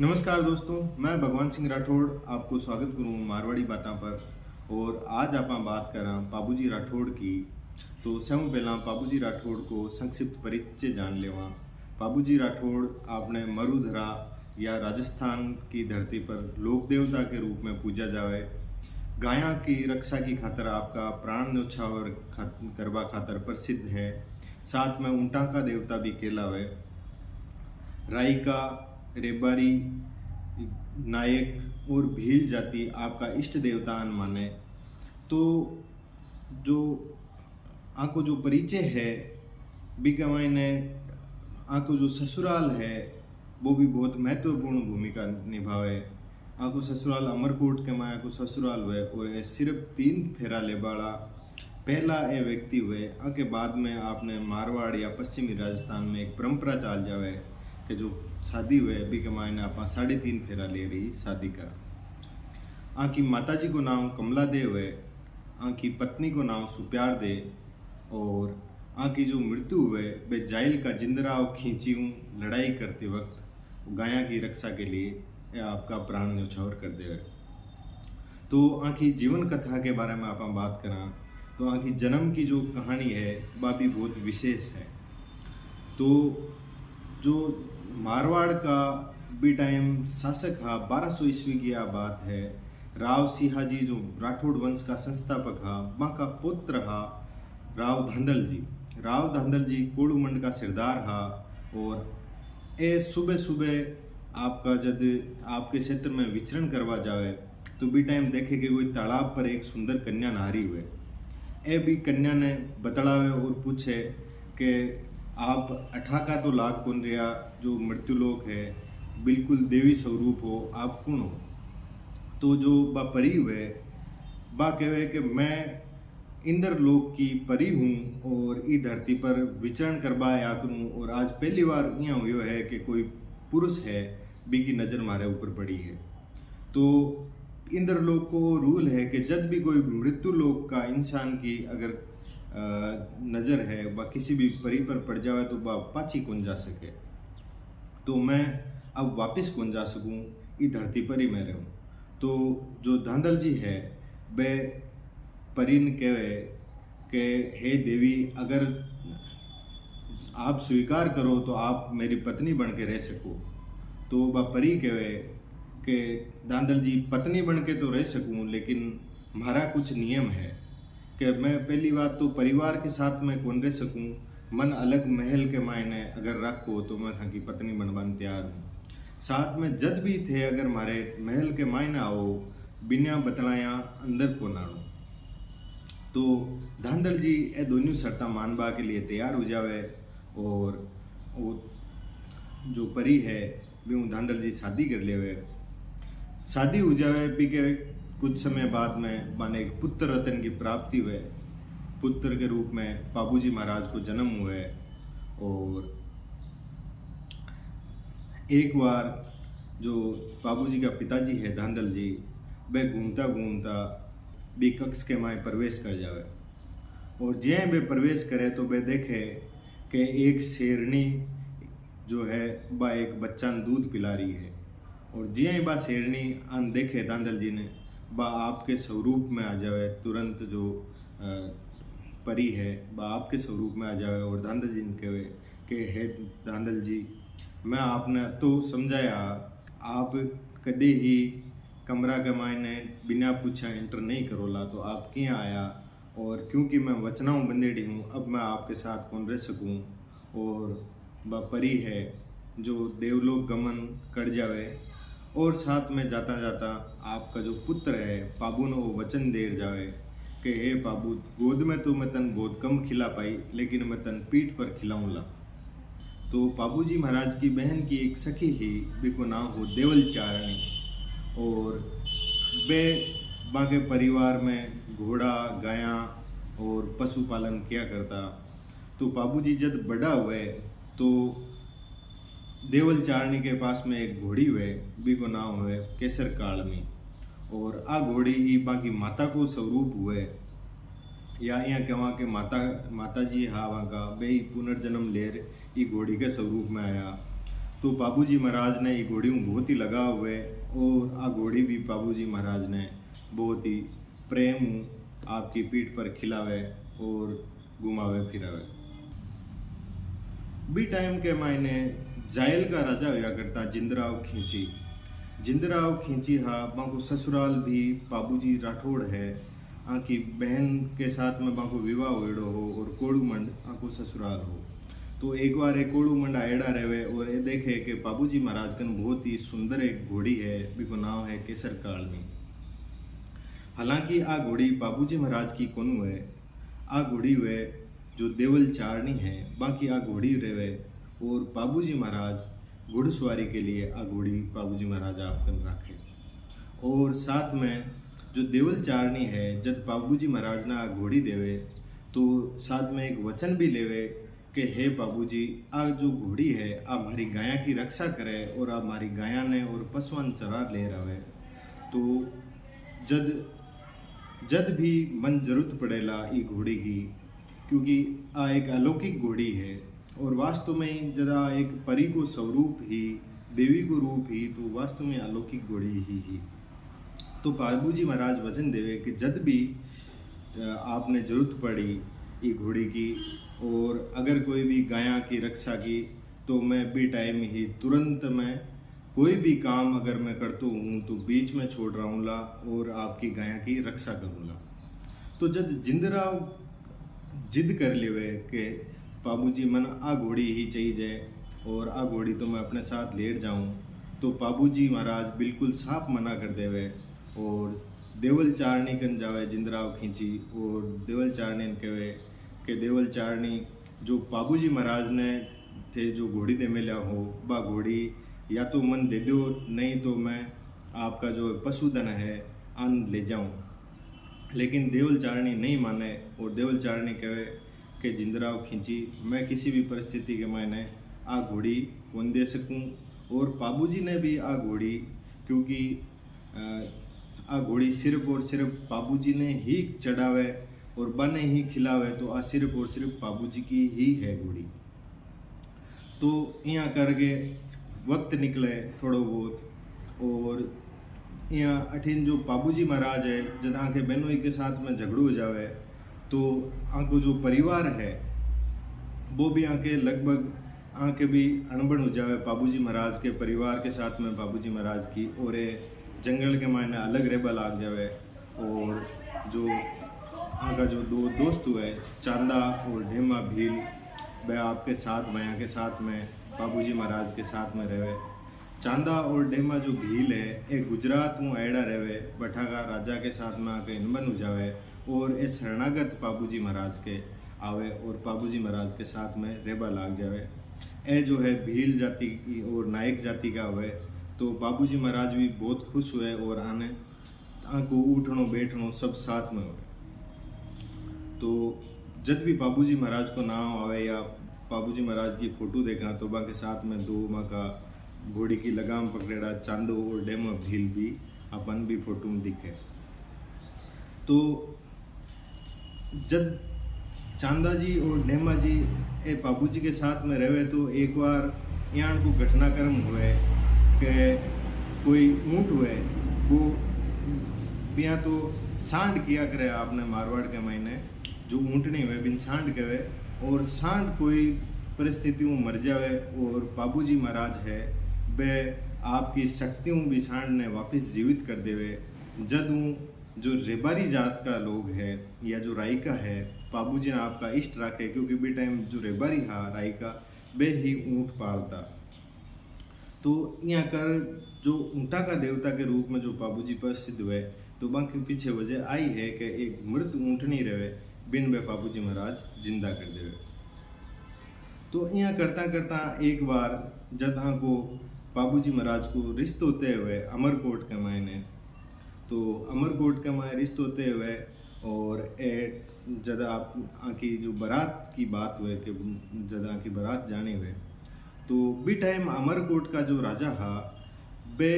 नमस्कार दोस्तों, मैं भगवान सिंह राठौड़ आपको स्वागत करूँ मारवाड़ी बातों पर। और आज आप बात करें बाबूजी राठौड़ की। तो सब पहला बाबूजी राठौड़ को संक्षिप्त परिचय जान लेवा। बाबूजी राठौड़ आपने मरुधरा या राजस्थान की धरती पर लोक देवता के रूप में पूजा जावे। गायों की रक्षा की खातर आपका प्राण न्यौछावर करवा खातर प्रसिद्ध है। साथ में ऊंटा का देवता भी कहलावे। रायका, रेबारी, नायक और भील जाति आपका इष्ट देवतान माने। तो जो आपको जो परिचय है बीके मायने आपको जो ससुराल है वो भी बहुत महत्वपूर्ण भूमिका निभावे। आपको ससुराल अमरकोट के माया को ससुराल हुए और ये सिर्फ 3 फेरा ले बाला पहला ये व्यक्ति हुए। आके बाद में आपने मारवाड़ या पश्चिमी राजस्थान में एक परंपरा चाल जावे कि जो शादी हुए भी के मायने आप 3.5 फेरा ले रही शादी का। आकी माता जी को नाम कमला दे हुए, आकी पत्नी को नाम सुप्यार दे। और आकी जो मृत्यु हुए वे जाइल का जिंदराव खींची लड़ाई करते वक्त गाया की रक्षा के लिए आपका प्राण न्यौछावर कर दे हुए। तो आकी जीवन कथा के बारे में आप बात करें तो आकी जन्म की जो कहानी है वह भी बहुत विशेष है। तो जो मारवाड़ का भी टाइम शासक हा 1200 ईस्वी की यह बात है। राव सिंहाजी जो राठौड़ वंश का संस्थापक हा वहाँ का पुत्र हा राव धांधल जी। राव धांधल जी कोड़ूमंड का सिरदार हा। और ए सुबह सुबह आपका जब आपके क्षेत्र में विचरण करवा जावे तो भी टाइम देखे कि कोई तालाब पर एक सुंदर कन्या नहारी हुए। ए भी कन्या ने बतलावे और पूछे कि आप अठाका तो लाग कौन रहा जो मृत्युलोक है बिल्कुल देवी स्वरूप हो, आप कौन हो। तो जो बा परी हुए बा कहे कि मैं इंद्र लोक की परी हूँ और इस धरती पर विचरण करवा आया करूँ। और आज पहली बार यहाँ हुआ है कि कोई पुरुष है बी की नज़र मारे ऊपर पड़ी है। तो इंद्र लोक को रूल है कि जब भी कोई मृत्यु लोक का इंसान की अगर नज़र है वह किसी भी परी पर पड़ जाए तो वह पाची कौन जा सके। तो मैं अब वापस कौन जा सकूँ, इस धरती पर ही मैं रहूँ। तो जो धांधल जी है वे परीन कहे कि हे देवी, अगर आप स्वीकार करो तो आप मेरी पत्नी बन के रह सको। तो वह परी कहे कि धांधल जी, पत्नी बन के तो रह सकूँ लेकिन हमारा कुछ नियम है कि मैं पहली बात तो परिवार के साथ में कौन रह सकूँ। मन अलग महल के मायने अगर रखो तो मैं यहाँ की पत्नी बनवाने तैयार हूँ। साथ में जद भी थे अगर हमारे महल के मायने आओ बिना बतलाया अंदर को नानो। तो धांधल जी ए दोनों शर्ता मानवा के लिए तैयार हो जावे। और वो जो परी है भी धांधल जी शादी कर ले। शादी हो जावे भी के कुछ समय बाद में माने एक पुत्र रतन की प्राप्ति हुए। पुत्र के रूप में बाबूजी महाराज को जन्म हुए। और एक बार जो बाबूजी का पिताजी है धांधल जी वे घूमता घूमता भी कक्ष के माए प्रवेश कर जावे। और ज्यां वे प्रवेश करे तो वे देखे कि एक शेरनी जो है वह एक बच्चा दूध पिला रही है। और ज्यां बा शेरनी अन देखे धांधल जी ने बा आपके स्वरूप में आ जावे। तुरंत जो परी है बा आपके स्वरूप में आ जावे। और धांधल जी ने कहे कि हे धांधल जी, मैं आपने तो समझाया, आप कदे ही कमरा के मायने बिना पूछा एंटर नहीं करोला तो आप क्या आया। और क्योंकि मैं वचनाओं बंदेड़ी हूँ अब मैं आपके साथ कौन रह सकूँ। और वह परी है जो देवलोक गमन कर जावे। और साथ में जाता जाता आपका जो पुत्र है पाबू ने वो वचन दे जावे कि हे पाबू, गोद में तो मैं तन बहुत कम खिला पाई लेकिन मैं तन पीठ पर खिलाऊंगा। तो बाबूजी महाराज की बहन की एक सखी ही बिको नाम हो देवल चारणी। और वे बाके परिवार में घोड़ा, गाया और पशुपालन किया करता। तो बाबूजी जब बड़ा हुए तो देवल चारणी के पास में एक घोड़ी हुए भी को नाम हुए केसर कालमी। और आ घोड़ी ही बाकी माता को स्वरूप हुए या यहाँ के वहाँ के माता जी हाँ वहाँ का वे पुनर्जन्म लेर ई घोड़ी के स्वरूप में आया। तो बाबूजी महाराज ने ये घोड़ी में बहुत ही लगाव हुए और आ घोड़ी भी बाबूजी महाराज ने बहुत ही प्रेम आपकी पीठ पर खिलावे और घुमावे फिरावे। बी टाइम के मायने जायल का राजा होया करता जिंदराव खींची। जिंदराव खींची हा बाको ससुराल भी बाबूजी राठौड़ है। आकी बहन के साथ में बाको विवाह होड़ो हो और कोड़ूमंड आको ससुराल हो। तो एक बार एक कोड़ूमंड आयड़ा रहे और ये देखे कि बाबूजी महाराज कन बहुत ही सुंदर एक घोड़ी है, बिको नाम है केसर कालनी। हालांकि आ घोड़ी बाबूजी महाराज की कोनु है, आ घोड़ी वे जो देवल चारनी है, बाकी आ घोड़ी रहे और बाबूजी महाराज घुड़सवारी के लिए आ घोड़ी बाबूजी महाराज आपकन रखे। और साथ में जो देवल चारनी है, जब बाबूजी महाराज ना आ घोड़ी देवे तो साथ में एक वचन भी लेवे कि हे बाबूजी, आ जो घोड़ी है आ हमारी गाया की रक्षा करे और आप हमारी गाया ने और पशुअन चरा ले रहे। तो जद भी मन जरूरत पड़ेला ई घोड़ी की, क्योंकि आ एक अलौकिक घोड़ी है और वास्तव में जरा एक परी को स्वरूप ही, देवी को रूप ही, तो वास्तव में अलौकिक घोड़ी ही। तो बाबूजी महाराज वचन देवे कि जब भी आपने जरूरत पड़ी ये घोड़ी की और अगर कोई भी गाया की रक्षा की, तो मैं बी टाइम ही तुरंत मैं कोई भी काम अगर मैं करता हूँ तो बीच में छोड़ रहूँगा और आपकी गाया की रक्षा करूँगा। तो जब जिंदराव जिद कर लेवे कि बाबूजी मन आ घोड़ी ही चाहिए और आ घोड़ी तो मैं अपने साथ लेट जाऊँ, तो बाबूजी महाराज बिल्कुल साफ मना कर देवे और देवल चारनी कन जावे जिंदराव खींची। और देवल चारनी कहे कि देवल चारनी जो बाबूजी महाराज ने थे जो घोड़ी दे में लिया हो, बा घोड़ी या तो मन दे दो, नहीं तो मैं आपका जो पशुधन है आन ले जाऊं। लेकिन देवल चारनी नहीं माने और देवल चारनी कहे कि जिंदराव खींची, मैं किसी भी परिस्थिति के मायने आ घोड़ी कौन दे सकूं। और बाबूजी ने भी आ घोड़ी, क्योंकि आ घोड़ी सिर्फ और सिर्फ बाबूजी ने ही चढ़ावे और बने ही खिलावे, तो आ सिर्फ और सिर्फ बाबूजी की ही है घोड़ी। तो यहाँ करके वक्त निकले थोड़ो बहुत और यहाँ अठिन जो बाबूजी महाराज है, जब आके बहनोई के साथ में झगड़ो हो जावे तो आंको जो परिवार है वो भी आके लगभग आके भी अनबन हो जावे बाबूजी महाराज के परिवार के साथ में बाबूजी महाराज की, और जंगल के मायने अलग रहबा लाग जावे। और जो आका जो दो दोस्त हुए चांदा और ढेमा भील, वह आपके साथ भैया के साथ में बाबूजी महाराज के साथ में रहे। चांदा और ढेमा जो भील है एक गुजरात में आयड़ा रहे, बठागा राजा के साथ में आके इनबन हो जावे और ये शरणागत बाबूजी महाराज के आवे और बाबूजी महाराज के साथ में रेबा लाग जावे। ए जो है भील जाति की और नायक जाति का हुए, तो बाबूजी महाराज भी बहुत खुश हुए और आने आको उठनो बैठनो सब साथ में हुए। तो जब भी बाबूजी महाराज को नाम आवे या बाबूजी महाराज की फोटो देखा तो बा के साथ में दो माँ का घोड़ी की लगाम पकड़ेड़ा चांदो और डेमा भील भी अपन भी फोटो में दिखे। तो जब चांदा जी और डेमा जी ए बाबूजी के साथ में रहे तो एक बार यहाँ को घटनाक्रम हुए कि कोई ऊँट हुए वो बिया तो सांड किया करे आपने मारवाड़ के महीने जो ऊँटनी हुए बिन सांड कहे, और सांड कोई परिस्थितियों मर जावे और बाबूजी महाराज है वे आपकी शक्तियों भी सांड ने वापस जीवित कर देवे। जदू जो रेबारी जात का लोग है या जो रायका है बाबूजी ने आपका इष्ट रखे, क्योंकि बे टाइम जो रेबारी हा रायका वे ही ऊँट पालता। तो यहाँ कर जो ऊँटा का देवता के रूप में जो बाबूजी प्रसिद्ध हुए, तो बाकी पीछे वजह आई है कि एक मृत ऊँटनी रहे बिन वे बाबूजी महाराज जिंदा कर देवे। तो यहाँ करता करता एक बार जब हाँ को बाबूजी महाराज को रिश्ते होते हुए अमरकोट के मायने, तो अमरकोट के मायने रिश्ते होते हुए और जब आप आकी जो बारात की बात हुए कि जब आकी बारात जाने हुए, तो बी टाइम अमरकोट का जो राजा हा वे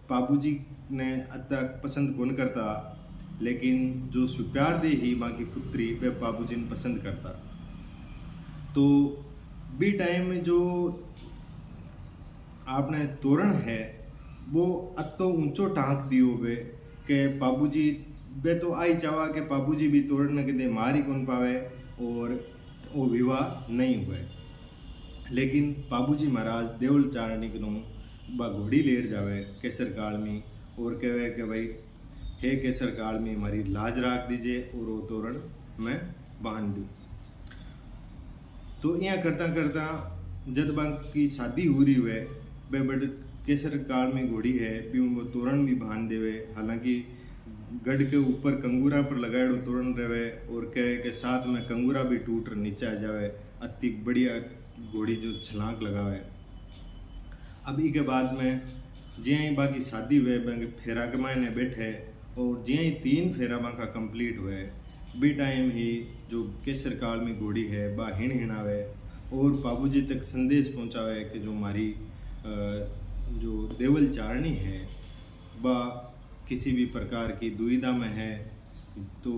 बाबूजी ने तक पसंद कौन करता, लेकिन जो स्वीकार दे ही माँ की पुत्री वे बाबूजी ने पसंद करता। तो बी टाइम में जो आपने तोरण है वो अतो ऊंचो टाँक दियो बे के बाबूजी बे तो आई चावा के बाबूजी भी तोरण ने किते मारी कौन पावे और वो विवाह नहीं हुए। लेकिन बाबूजी महाराज देवल चारणी को बा घोड़ी लेट जावे केसर काल में और कहे कि भाई हे केसर काल में हमारी लाज राख दीजिए और वो तोरण मैं बांध दूँ। तो यहाँ करता करता जब बांग की शादी हो रही हुए बे बट केसर काल में घोड़ी है भी उनको तोरण भी बांध देवे। हालांकि गढ़ के ऊपर कंगूरा पर लगाएड़ो तोरण रहे और कहे के साथ में कंगूरा भी टूट नीचे आ जावे। अति बढ़िया घोड़ी जो छलांग लगावे। अब के बाद में जिया ही बाकी शादी हुए फेरा के मायने बैठे और जिया ही 3 फेरा बाका कंप्लीट हुए बी टाइम ही जो केसर काल में घोड़ी है बा हिण हिणावे और बाबूजी तक संदेश पहुंचावे कि जो हमारी जो देवल चारणी है बा किसी भी प्रकार की दुविधा में है तो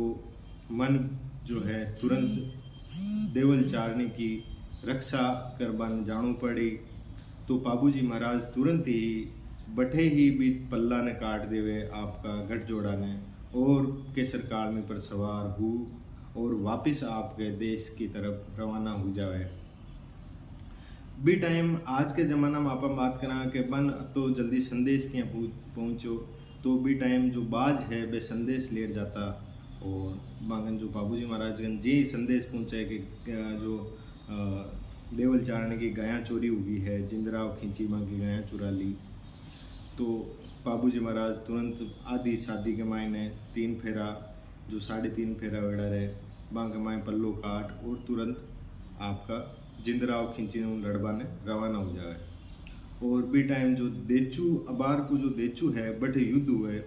मन जो है तुरंत देवल चारणी की रक्षा करवाने जाणू पड़ी। तो बाबूजी महाराज तुरंत ही बठे ही भी पल्ला ने काट देवे आपका गठजोड़ा ने और केसर काल में पर सवार हो और वापस आपके देश की तरफ रवाना हो जावे। बी टाइम आज के ज़माना में आप बात करा कि बन तो जल्दी संदेश क्या पहुँचो तो बी टाइम जो बाज है वे संदेश लेट जाता और बागन जो बाबूजी महाराज गन जी संदेश पहुँचे कि जो देवल चारणी की गायां चोरी हुई है जिंदराव खींची माँ की गायां चुरा ली। तो बाबूजी महाराज तुरंत आधी शादी के मायने 3 फेरा जो 3.5 फेरा वेड़ा रहे बां के माए पल्लो काट और तुरंत आपका जिंदराव खींची लड़वा ने रवाना हो जाए। और बी टाइम जो देचू अबार को जो देचू है बटे युद्ध हुए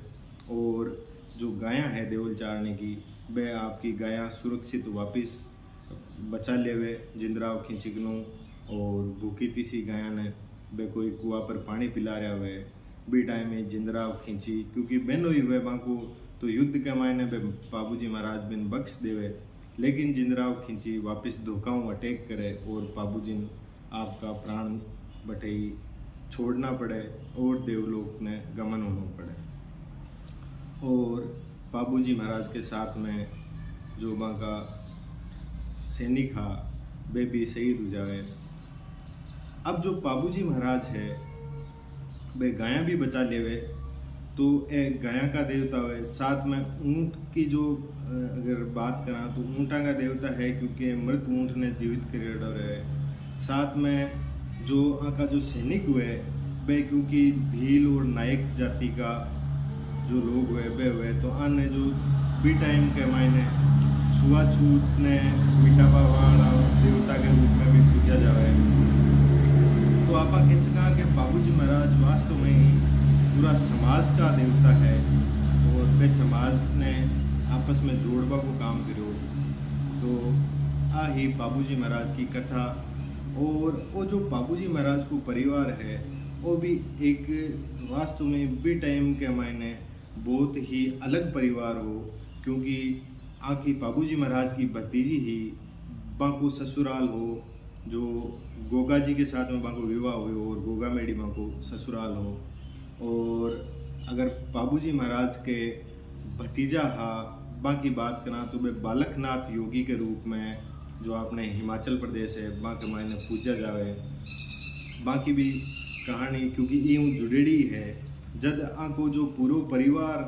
और जो गायां है देवल चारणी की वे आपकी गायां सुरक्षित वापस बचा लेवे जिंदराव खींचिकनों और भूखी तीसी गाया ने बे कोई कुआ पर पानी पिला रहा हुए बी टाइम में जिंदराव खींची क्योंकि बहन हुई हुए बांको तो युद्ध के मायने बे बाबूजी महाराज बिन बख्श देवे। लेकिन जिंदराव खींची वापस धोखाओं अटैक करे और बाबूजी आपका प्राण बटे ही छोड़ना पड़े और देवलोक ने गमन होना पड़े। और बाबूजी महाराज के साथ में जो बांका सैनिक हा वे भी शहीद हो जावे। अब जो बाबूजी महाराज है वे गाया भी बचा लेवे तो एक गाया का देवता है। साथ में ऊँट की जो अगर बात करा तो ऊँटा का देवता है क्योंकि मृत ऊँट ने जीवित कर रहे। साथ में जो का जो सैनिक हुए वे क्योंकि भील और नायक जाति का जो लोग हुए वे हुए तो अन्य जो बी टाइम के मायने छुआछूत ने मिटावा वाला देवता के रूप में भी पूजा जावे। तो आप कह सका कि बाबूजी महाराज वास्तव में ही पूरा समाज का देवता है और वे समाज ने आपस में जोड़वा को काम करो। तो आ ही बाबूजी महाराज की कथा। और वो जो बाबूजी महाराज को परिवार है वो भी एक वास्तव में बी टाइम के मायने बहुत ही अलग परिवार हो क्योंकि आखिर बाबूजी महाराज की भतीजी ही बांको ससुराल हो जो गोगा जी के साथ में बांको विवाह हो और गोगा मेडी बांको ससुराल हो। और अगर बाबूजी महाराज के भतीजा हा बाकी बात करा तो वे बालकनाथ योगी के रूप में जो आपने हिमाचल प्रदेश है बां के मायने पूजा जावे। बाकी भी कहानी क्योंकि यूँ जुड़ेड़ी है जब आंको जो पूरा परिवार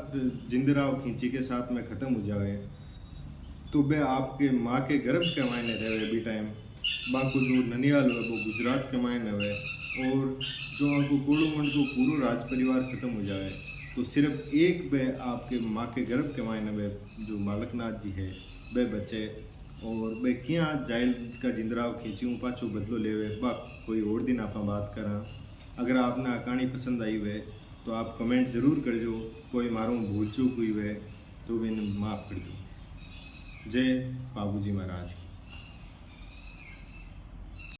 जिंदराव खींची के साथ में ख़त्म हो जावे तो वे आपके माँ के गर्भ के मायने रहे बी टाइम बाको जो ननियाल हुआ वो गुजरात के मायने हुए और जो आपको कोड़ोमंड को पूरा राज परिवार खत्म हो जाए तो सिर्फ एक वे आपके माँ के गर्भ के मायने वे जो बालकनाथ जी है वे बचे। और वे क्या जायल का जिंदराव खींची पाछो बदलो लेवे बा कोई और दिन आप बात करा। अगर आपने कहानी पसंद आई हुए तो आप कमेंट जरूर कर जो। कोई मारूँ भूल चूक हुई हुए तो भी माफ़ कर दो। जय बाबूजी महाराज की।